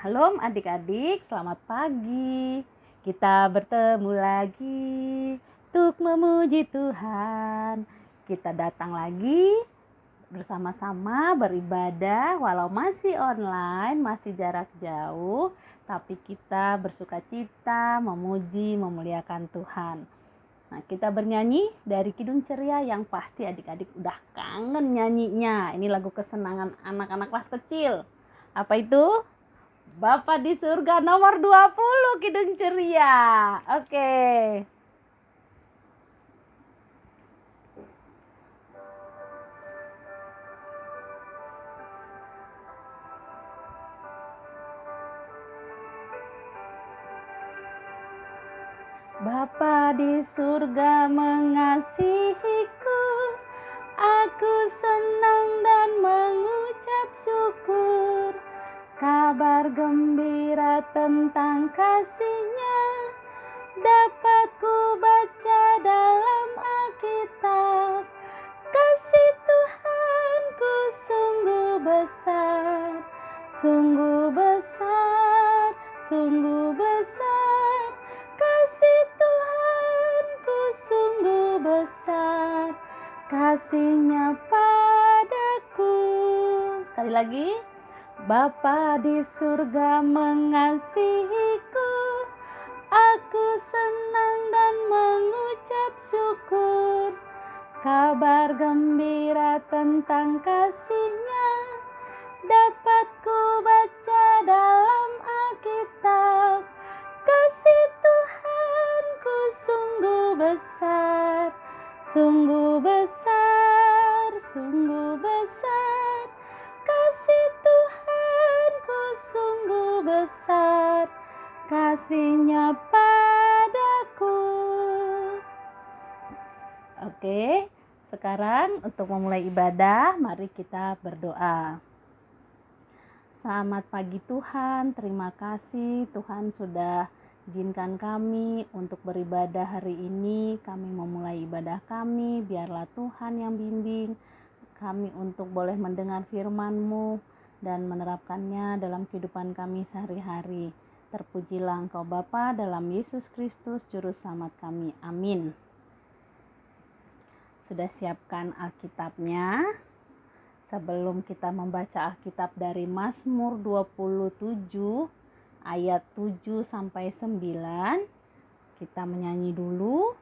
Halo adik-adik, selamat pagi. Kita bertemu lagi untuk memuji Tuhan. Kita datang lagi bersama-sama beribadah walau masih online, masih jarak jauh, tapi kita bersukacita, memuji, memuliakan Tuhan. Nah, kita bernyanyi dari Kidung Ceria yang pasti adik-adik udah kangen nyanyinya. Ini lagu kesenangan anak-anak kelas kecil. Apa itu? Bapa di surga nomor 20 Kidung Ceria. Oke. Bapa di surga mengasihiku, aku senang dan mengucap syukur. Kabar gembira tentang kasih-Nya dapat ku baca dalam Alkitab. Kasih Tuhanku sungguh besar, sungguh besar, sungguh besar. Kasih Tuhanku sungguh besar, kasih-Nya padaku. Sekali lagi. Bapa di surga mengasihiku, aku senang dan mengucap syukur. Kabar gembira tentang kasih-Nya dapat ku baca dalam Alkitab. Kasih Tuhanku sungguh besar, sungguh besar, sungguh besar. Kasih Tuhanku sungguh besar, kasih-Nya padaku. Oke, sekarang untuk memulai ibadah, mari kita berdoa. Selamat pagi Tuhan, terima kasih Tuhan sudah izinkan kami untuk beribadah hari ini. Kami memulai ibadah kami, biarlah Tuhan yang bimbing kami untuk boleh mendengar firman-Mu dan menerapkannya dalam kehidupan kami sehari-hari. Terpujilah Engkau Bapa dalam Yesus Kristus Juru Selamat kami. Amin. Sudah siapkan Alkitabnya? Sebelum kita membaca Alkitab dari Mazmur 27 ayat 7 sampai 9, kita menyanyi dulu.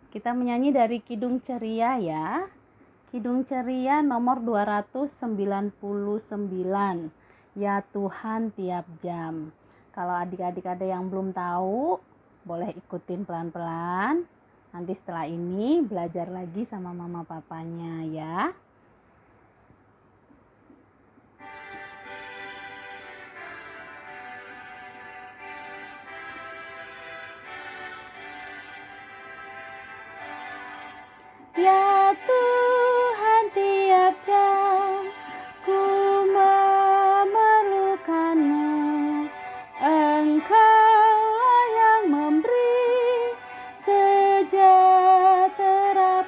Kita menyanyi dari Kidung Ceria ya. Kidung Ceria nomor 299. Ya Tuhan tiap jam. Kalau adik-adik ada yang belum tahu, boleh ikutin pelan-pelan. Nanti setelah ini belajar lagi sama mama papanya ya. Ya Tuhan tiap jam ku memerlukan-Mu. Engkaulah yang memberi sejahtera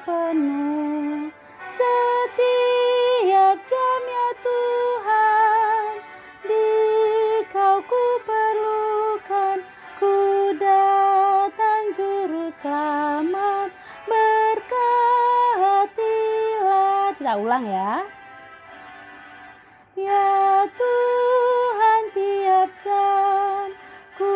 penuh. Setiap jam ya Tuhan, Di-Kau ku perlukan. Ku datang juru selamat, berkatilah. Kita ulang ya. Ya Tuhan tiap jam ku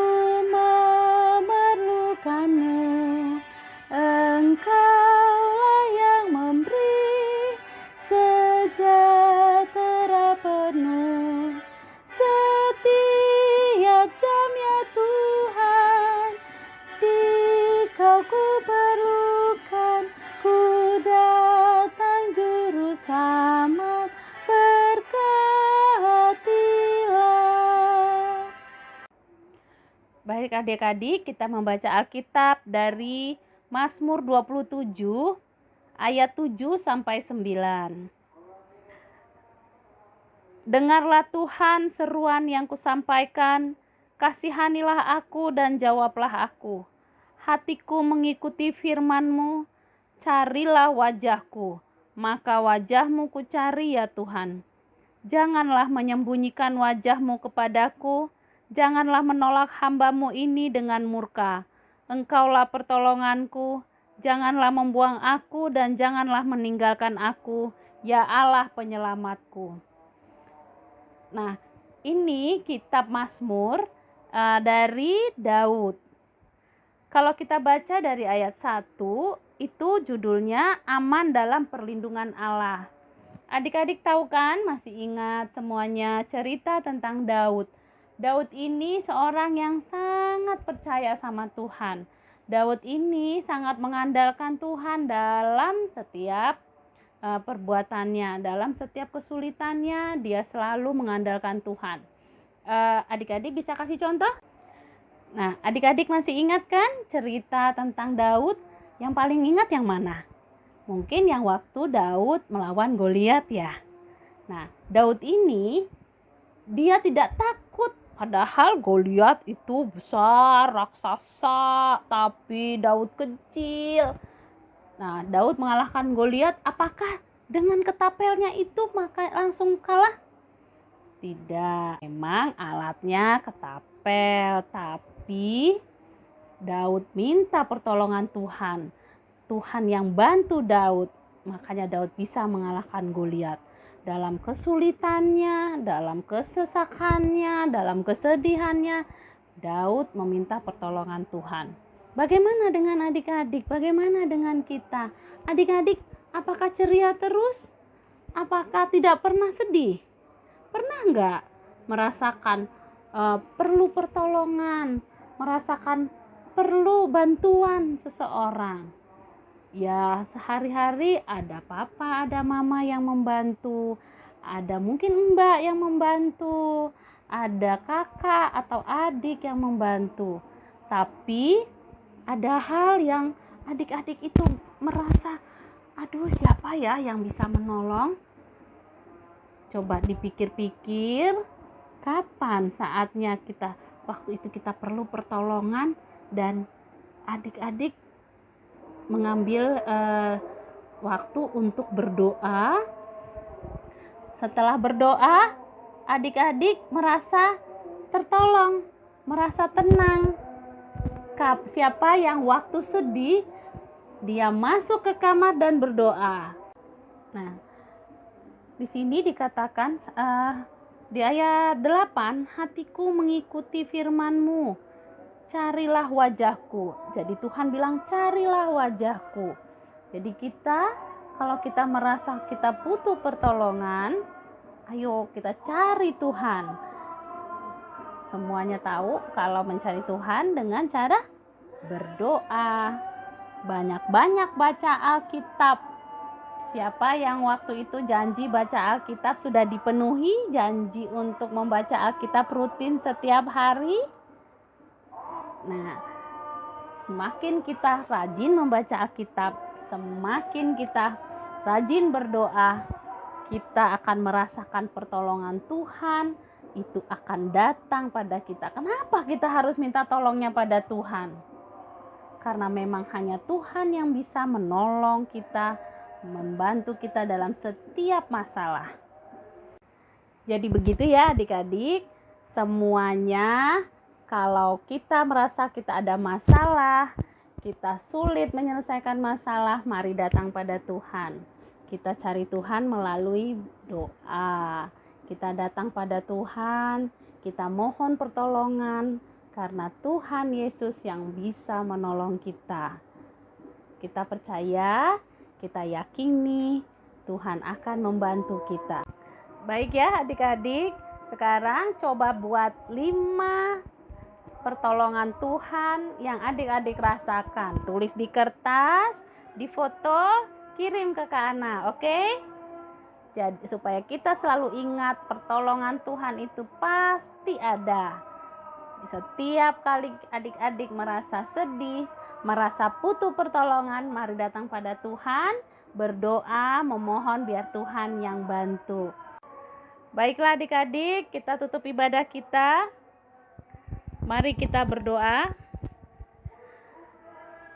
memerlukan-Mu. Engkaulah yang memberi sejahtera penuh. Setiap jam ya Tuhan, Di-Kau ku perlukan. Ku datang juru selamat, berkatilah. Baik adik-adik, kita membaca Alkitab dari Mazmur 27 ayat 7 sampai 9. Dengarlah Tuhan seruan yang kusampaikan, kasihanilah aku dan jawablah aku. Hatiku mengikuti firman-Mu, carilah wajah-Ku, maka wajah-Mu ku cari ya Tuhan. Janganlah menyembunyikan wajah-Mu kepadaku, janganlah menolak hamba-Mu ini dengan murka. Engkaulah pertolonganku, janganlah membuang aku dan janganlah meninggalkan aku, ya Allah penyelamatku. Nah, ini kitab Mazmur dari Daud. Kalau kita baca dari ayat 1, itu judulnya Aman dalam Perlindungan Allah. Adik-adik tahu kan, masih ingat semuanya cerita tentang Daud. Daud ini seorang yang sangat percaya sama Tuhan. Daud ini sangat mengandalkan Tuhan dalam setiap perbuatannya, dalam setiap kesulitannya dia selalu mengandalkan Tuhan. Adik-adik bisa kasih contoh? Nah, adik-adik masih ingat kan cerita tentang Daud? Yang paling ingat yang mana? Mungkin yang waktu Daud melawan Goliat ya. Nah, Daud ini dia tidak takut, padahal Goliat itu besar, raksasa, tapi Daud kecil. Nah, Daud mengalahkan Goliat, apakah dengan ketapelnya itu maka langsung kalah? Tidak, memang alatnya ketapel, tapi Daud minta pertolongan Tuhan. Tuhan yang bantu Daud, makanya Daud bisa mengalahkan Goliat. Dalam kesulitannya, dalam kesesakannya, dalam kesedihannya, Daud meminta pertolongan Tuhan. Bagaimana dengan adik-adik? Bagaimana dengan kita? Adik-adik, apakah ceria terus? Apakah tidak pernah sedih? Pernah enggak merasakan perlu pertolongan, merasakan perlu bantuan seseorang? Ya, sehari-hari ada papa, ada mama yang membantu, ada mungkin mbak yang membantu, ada kakak atau adik yang membantu. Tapi ada hal yang adik-adik itu merasa, aduh siapa ya yang bisa menolong? Coba dipikir-pikir, kapan saatnya waktu itu kita perlu pertolongan dan adik-adik mengambil waktu untuk berdoa. Setelah berdoa, adik-adik merasa tertolong, merasa tenang. Siapa yang waktu sedih, dia masuk ke kamar dan berdoa. Nah, di sini dikatakan di ayat 8, hatiku mengikuti firman-Mu, carilah wajahku. Jadi Tuhan bilang carilah wajahku. Jadi kalau kita merasa kita butuh pertolongan, ayo kita cari Tuhan. Semuanya tahu kalau mencari Tuhan dengan cara berdoa. Banyak-banyak baca Alkitab. Siapa yang waktu itu janji baca Alkitab sudah dipenuhi, janji untuk membaca Alkitab rutin setiap hari? Nah, semakin kita rajin membaca Alkitab, semakin kita rajin berdoa, kita akan merasakan pertolongan Tuhan, itu akan datang pada kita. Kenapa kita harus minta tolongnya pada Tuhan? Karena memang hanya Tuhan yang bisa menolong kita, membantu kita dalam setiap masalah. Jadi begitu ya adik-adik, semuanya kalau kita merasa kita ada masalah, kita sulit menyelesaikan masalah, mari datang pada Tuhan. Kita cari Tuhan melalui doa. Kita datang pada Tuhan, kita mohon pertolongan karena Tuhan Yesus yang bisa menolong kita. Kita percaya, kita yakini Tuhan akan membantu kita. Baik ya adik-adik, sekarang coba buat 5 pertolongan Tuhan yang adik-adik rasakan. Tulis di kertas, di foto, kirim ke Kak Ana, oke? Jadi supaya kita selalu ingat pertolongan Tuhan itu pasti ada. Setiap kali adik-adik merasa sedih, merasa butuh pertolongan, mari datang pada Tuhan, berdoa, memohon biar Tuhan yang bantu. Baiklah adik-adik, kita tutup ibadah kita. Mari kita berdoa.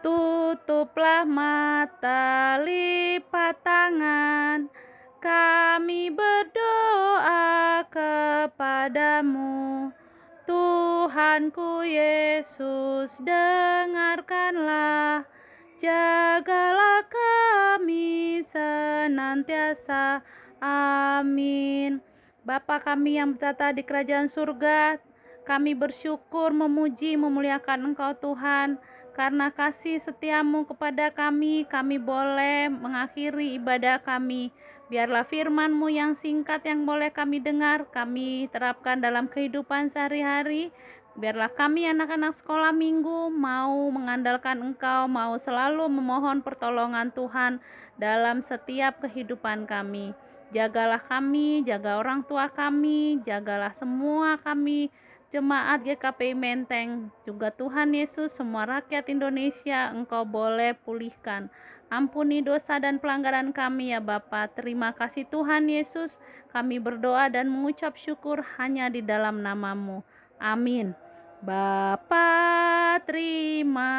Tutuplah mata, lipat tangan, kami berdoa kepadamu. Tuhanku Yesus, dengarkanlah, jagalah kami senantiasa. Amin. Bapa kami yang bertata di kerajaan surga, kami bersyukur, memuji, memuliakan Engkau Tuhan. Karena kasih setiamu kepada kami boleh mengakhiri ibadah kami. Biarlah firman-Mu yang singkat yang boleh kami dengar, kami terapkan dalam kehidupan sehari-hari. Biarlah kami anak-anak sekolah minggu mau mengandalkan Engkau, mau selalu memohon pertolongan Tuhan dalam setiap kehidupan kami. Jagalah kami, jaga orang tua kami, jagalah semua kami, Jemaat GKPI Menteng, juga Tuhan Yesus, semua rakyat Indonesia Engkau boleh pulihkan. Ampuni dosa dan pelanggaran kami ya Bapa. Terima kasih Tuhan Yesus, kami berdoa dan mengucap syukur hanya di dalam nama-Mu. Amin. Bapa, terima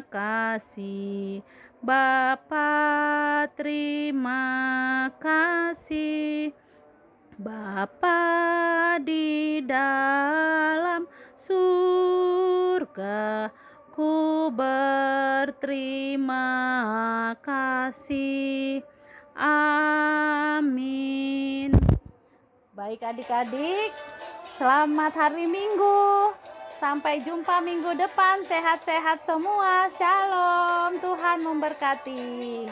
kasih. Bapa, terima kasih. Bapa di dalam surga, ku berterima kasih. Amin. Baik adik-adik, selamat hari Minggu. Sampai jumpa minggu depan, sehat-sehat semua. Shalom, Tuhan memberkati.